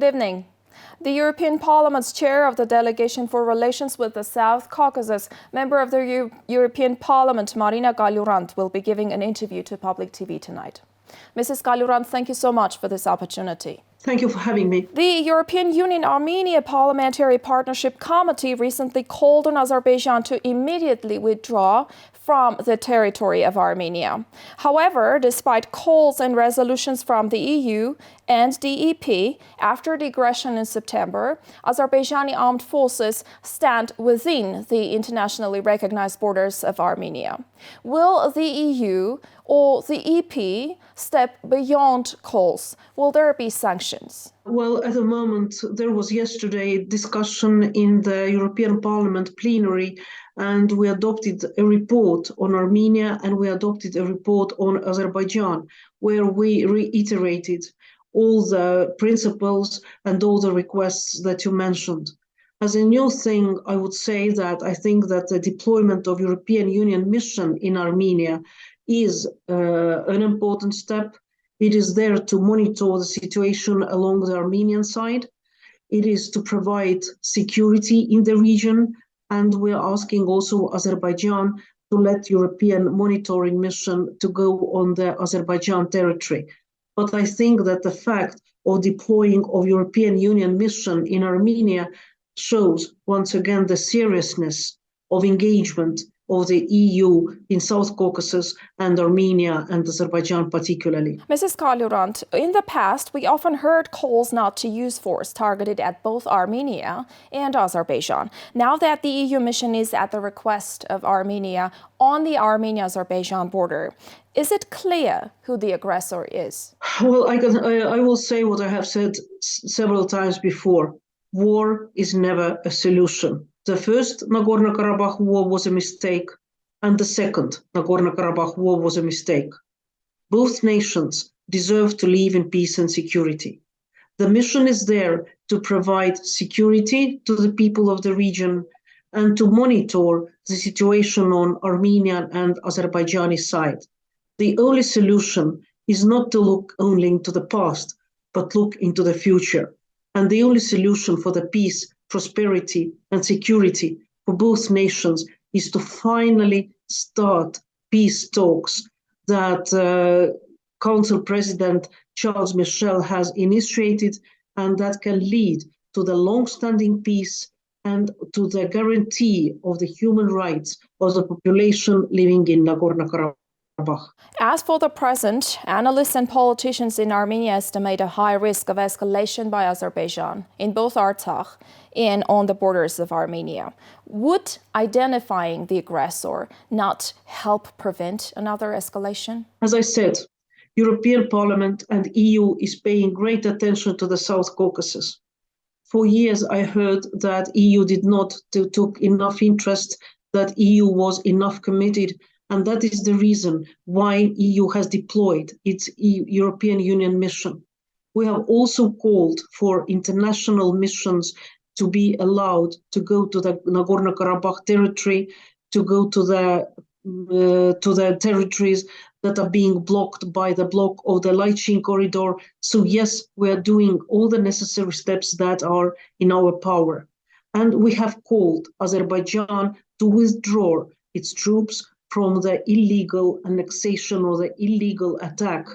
Good evening. The European Parliament's chair of the Delegation for Relations with the South Caucasus, member of the European Parliament, Marínā Kալյուրանդի, will be giving an interview to public TV tonight. Mrs. Kալյուրանդի, thank you so much for this opportunity. Thank you for having me. The European Union-Armenia Parliamentary Partnership Committee recently called on Azerbaijan to immediately withdraw from the territory of Armenia. However, despite calls and resolutions from the EU and DEP after the aggression in September, Azerbaijani armed forces stand within the internationally recognized borders of Armenia. Will the EU or the EP step beyond calls? Will there be sanctions? Well, at the moment, there was yesterday discussion in the European Parliament plenary, and we adopted a report on Armenia and we adopted a report on Azerbaijan, where we reiterated all the principles and all the requests that you mentioned. As a new thing, I would say that I think that the deployment of European Union mission in Armenia is an important step. It is there to monitor the situation along the Armenian side. It is to provide security in the region. And we're asking also Azerbaijan to let European monitoring mission to go on the Azerbaijan territory. But I think that the fact of deploying of European Union mission in Armenia shows once again the seriousness of engagement of the EU in South Caucasus and Armenia and Azerbaijan particularly. Mrs. Kալյուրանդի, in the past, we often heard calls not to use force targeted at both Armenia and Azerbaijan. Now that the EU mission is at the request of Armenia on the Armenia-Azerbaijan border, is it clear who the aggressor is? Well, I will say what I have said several times before. War is never a solution. The first Nagorno-Karabakh war was a mistake, and the second Nagorno-Karabakh war was a mistake. Both nations deserve to live in peace and security. The mission is there to provide security to the people of the region and to monitor the situation on Armenian and Azerbaijani side. The only solution is not to look only into the past, but look into the future. And the only solution for the peace, prosperity and security for both nations is to finally start peace talks that Council President Charles Michel has initiated, and that can lead to the long-standing peace and to the guarantee of the human rights of the population living in Nagorno-Karabakh. As for the present, analysts and politicians in Armenia estimate a high risk of escalation by Azerbaijan in both Artsakh and on the borders of Armenia. Would identifying the aggressor not help prevent another escalation? As I said, European Parliament and EU is paying great attention to the South Caucasus. For years, I heard that EU did not took enough interest, that EU was enough committed. And that is the reason why EU has deployed its European Union mission. We have also called for international missions to be allowed to go to the Nagorno-Karabakh territory, to go to the territories that are being blocked by the block of the Light Chain corridor. So yes, we are doing all the necessary steps that are in our power. And we have called Azerbaijan to withdraw its troops from the illegal annexation or the illegal attack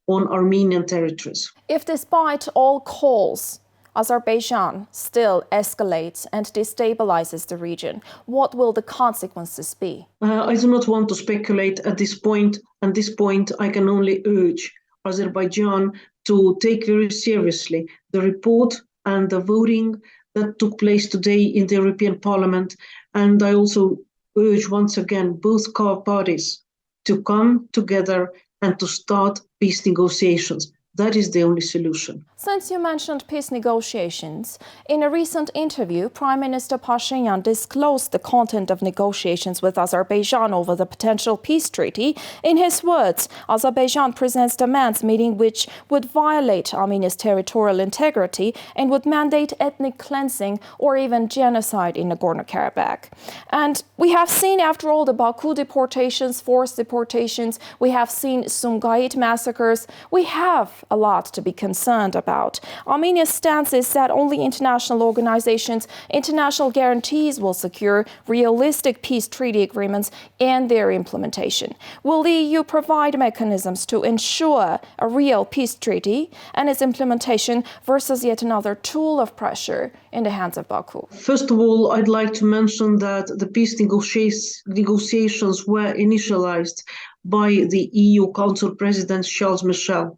on Armenian territories. If despite all calls, Azerbaijan still escalates and destabilizes the region, what will the consequences be? I do not want to speculate at this point. At this point, I can only urge Azerbaijan to take very seriously the report and the voting that took place today in the European Parliament. And I also urge once again both parties to come together and to start peace negotiations. That is the only solution. Since you mentioned peace negotiations, in a recent interview, Prime Minister Pashinyan disclosed the content of negotiations with Azerbaijan over the potential peace treaty. In his words, Azerbaijan presents demands meeting which would violate Armenia's territorial integrity and would mandate ethnic cleansing or even genocide in Nagorno-Karabakh. And we have seen, after all, the Baku deportations, forced deportations. We have seen Sumgait massacres. We have a lot to be concerned about. Armenia's stance is that only international organizations, international guarantees will secure realistic peace treaty agreements and their implementation. Will the EU provide mechanisms to ensure a real peace treaty and its implementation versus yet another tool of pressure in the hands of Baku? First of all, I'd like to mention that the peace negotiations were initialized by the EU Council President Charles Michel.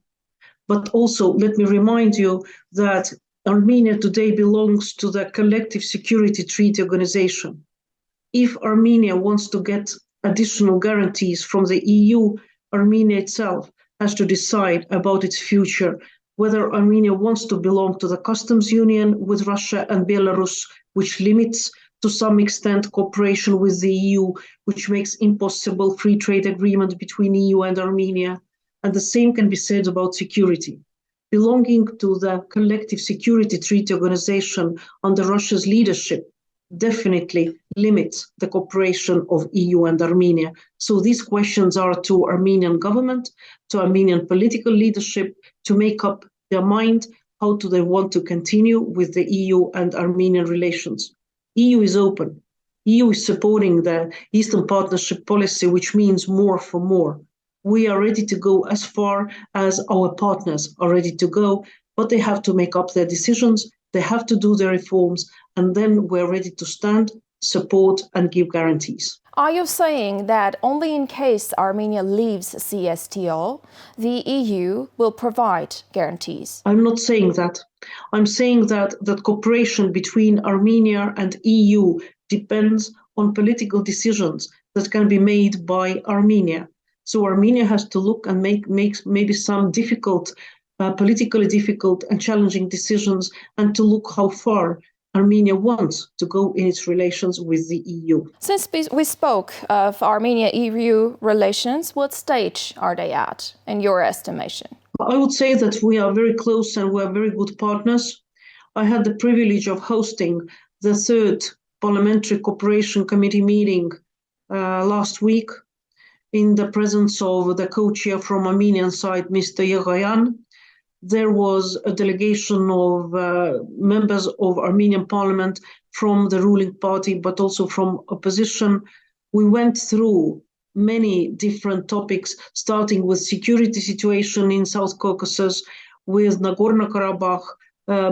But also, let me remind you that Armenia today belongs to the Collective Security Treaty Organization. If Armenia wants to get additional guarantees from the EU, Armenia itself has to decide about its future, whether Armenia wants to belong to the customs union with Russia and Belarus, which limits to some extent cooperation with the EU, which makes impossible free trade agreement between EU and Armenia. And the same can be said about security. Belonging to the Collective Security Treaty Organization under Russia's leadership definitely limits the cooperation of EU and Armenia. So these questions are to Armenian government, to Armenian political leadership, to make up their mind how do they want to continue with the EU and Armenian relations. EU is open. EU is supporting the Eastern Partnership policy, which means more for more. We are ready to go as far as our partners are ready to go, but they have to make up their decisions, they have to do their reforms, and then we're ready to stand, support, and give guarantees. Are you saying that only in case Armenia leaves CSTO, the EU will provide guarantees? I'm not saying that. I'm saying that cooperation between Armenia and EU depends on political decisions that can be made by Armenia. So Armenia has to look and make maybe some difficult, politically difficult and challenging decisions, and to look how far Armenia wants to go in its relations with the EU. Since we spoke of Armenia-EU relations, what stage are they at, in your estimation? I would say that we are very close and we are very good partners. I had the privilege of hosting the third Parliamentary Cooperation Committee meeting last week in the presence of the co-chair from Armenian side, Mr. Yegayan. There was a delegation of members of Armenian parliament from the ruling party, but also from opposition. We went through many different topics, starting with security situation in South Caucasus, with Nagorno-Karabakh,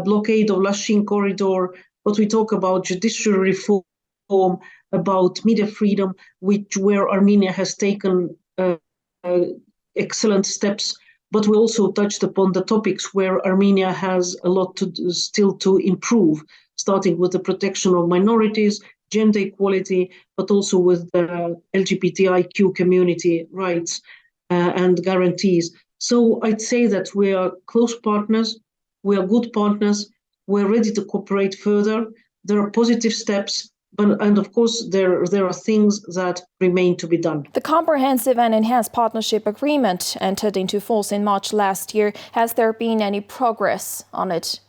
blockade of Lashin corridor, but we talk about judiciary reform, about media freedom, where Armenia has taken excellent steps. But we also touched upon the topics where Armenia has a lot still to improve, starting with the protection of minorities, gender equality, but also with the LGBTIQ community rights and guarantees. So I'd say that we are close partners, we are good partners, we're ready to cooperate further. There are positive steps, and of course, there are things that remain to be done. The Comprehensive and Enhanced Partnership Agreement entered into force in March last year. Has there been any progress on it,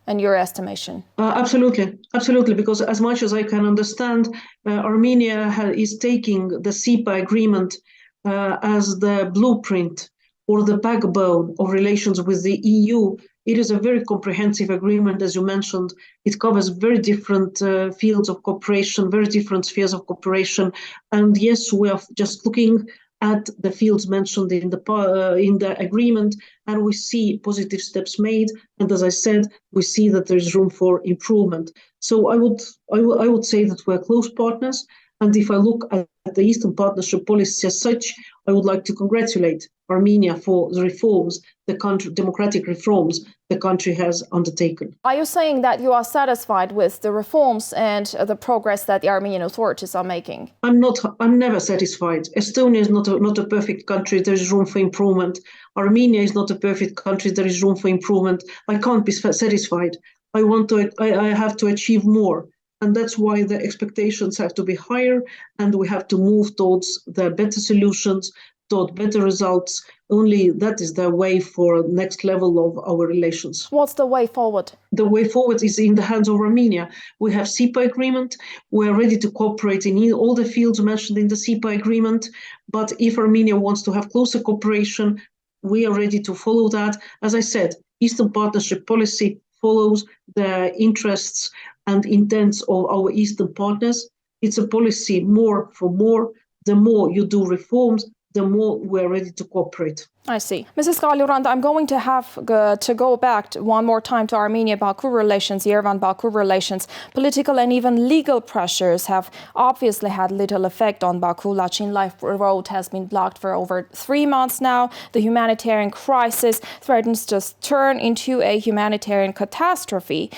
in your estimation? Absolutely, because as much as I can understand, Armenia is taking the SIPA agreement as the blueprint or the backbone of relations with the EU. It is a very comprehensive agreement, as you mentioned. It covers very different fields of cooperation, very different spheres of cooperation. And yes, we are just looking at the fields mentioned in the agreement, and we see positive steps made. And as I said, we see that there is room for improvement. So I would say that we're close partners. And if I look at the Eastern Partnership policy as such, I would like to congratulate Armenia for the reforms, democratic reforms the country has undertaken. Are you saying that you are satisfied with the reforms and the progress that the Armenian authorities are making? I'm never satisfied. Estonia is not a perfect country. There is room for improvement. Armenia is not a perfect country. There is room for improvement. I can't be satisfied. I have to achieve more. And that's why the expectations have to be higher, and we have to move towards the better solutions, toward better results. Only that is the way for the next level of our relations. What's the way forward? The way forward is in the hands of Armenia. We have SIPA agreement. We are ready to cooperate in all the fields mentioned in the SIPA agreement. But if Armenia wants to have closer cooperation, we are ready to follow that. As I said, Eastern Partnership policy follows the interests and intents of our Eastern partners. It's a policy more for more. The more you do reforms, the more we're ready to cooperate. I see. Mrs. Kaliurand, I'm going to have to go back one more time to Armenia-Baku relations, Yerevan-Baku relations. Political and even legal pressures have obviously had little effect on Baku. Lachin Life Road has been blocked for over 3 months now. The humanitarian crisis threatens to turn into a humanitarian catastrophe.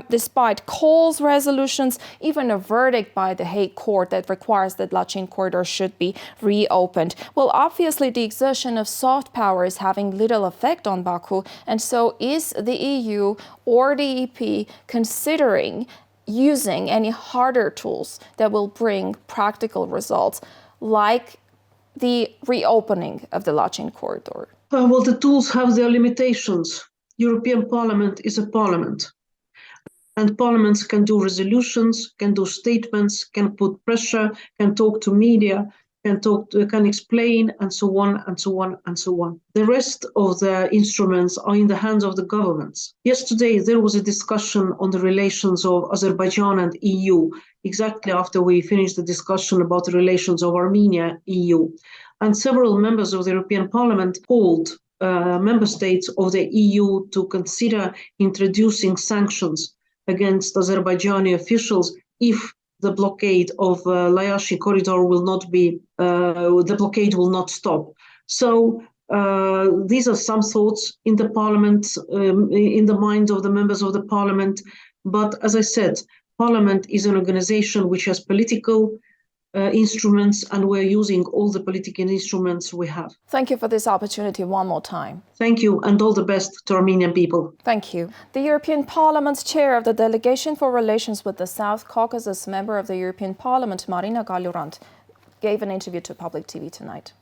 Despite calls, resolutions, even a verdict by the Hague Court that requires that Lachin corridor should be reopened. Well, obviously the exertion of soft power is having little effect on Baku, and so is the EU or the EP considering using any harder tools that will bring practical results, like the reopening of the Lachin corridor? Well, the tools have their limitations. European Parliament is a parliament. And parliaments can do resolutions, can do statements, can put pressure, can talk to media, can explain, and so on, and so on, and so on. The rest of the instruments are in the hands of the governments. Yesterday, there was a discussion on the relations of Azerbaijan and EU, exactly after we finished the discussion about the relations of Armenia-EU. And several members of the European Parliament called member states of the EU to consider introducing sanctions against Azerbaijani officials if the blockade of Lachin corridor will not be, the blockade will not stop. So these are some thoughts in the parliament, in the minds of the members of the parliament. But as I said, parliament is an organization which has political instruments, and we're using all the political instruments we have. Thank you for this opportunity one more time. Thank you, and all the best to Armenian people. Thank you. The European Parliament's chair of the Delegation for Relations with the South Caucasus, member of the European Parliament, Marínā Kալյուրանդի, gave an interview to Public TV tonight.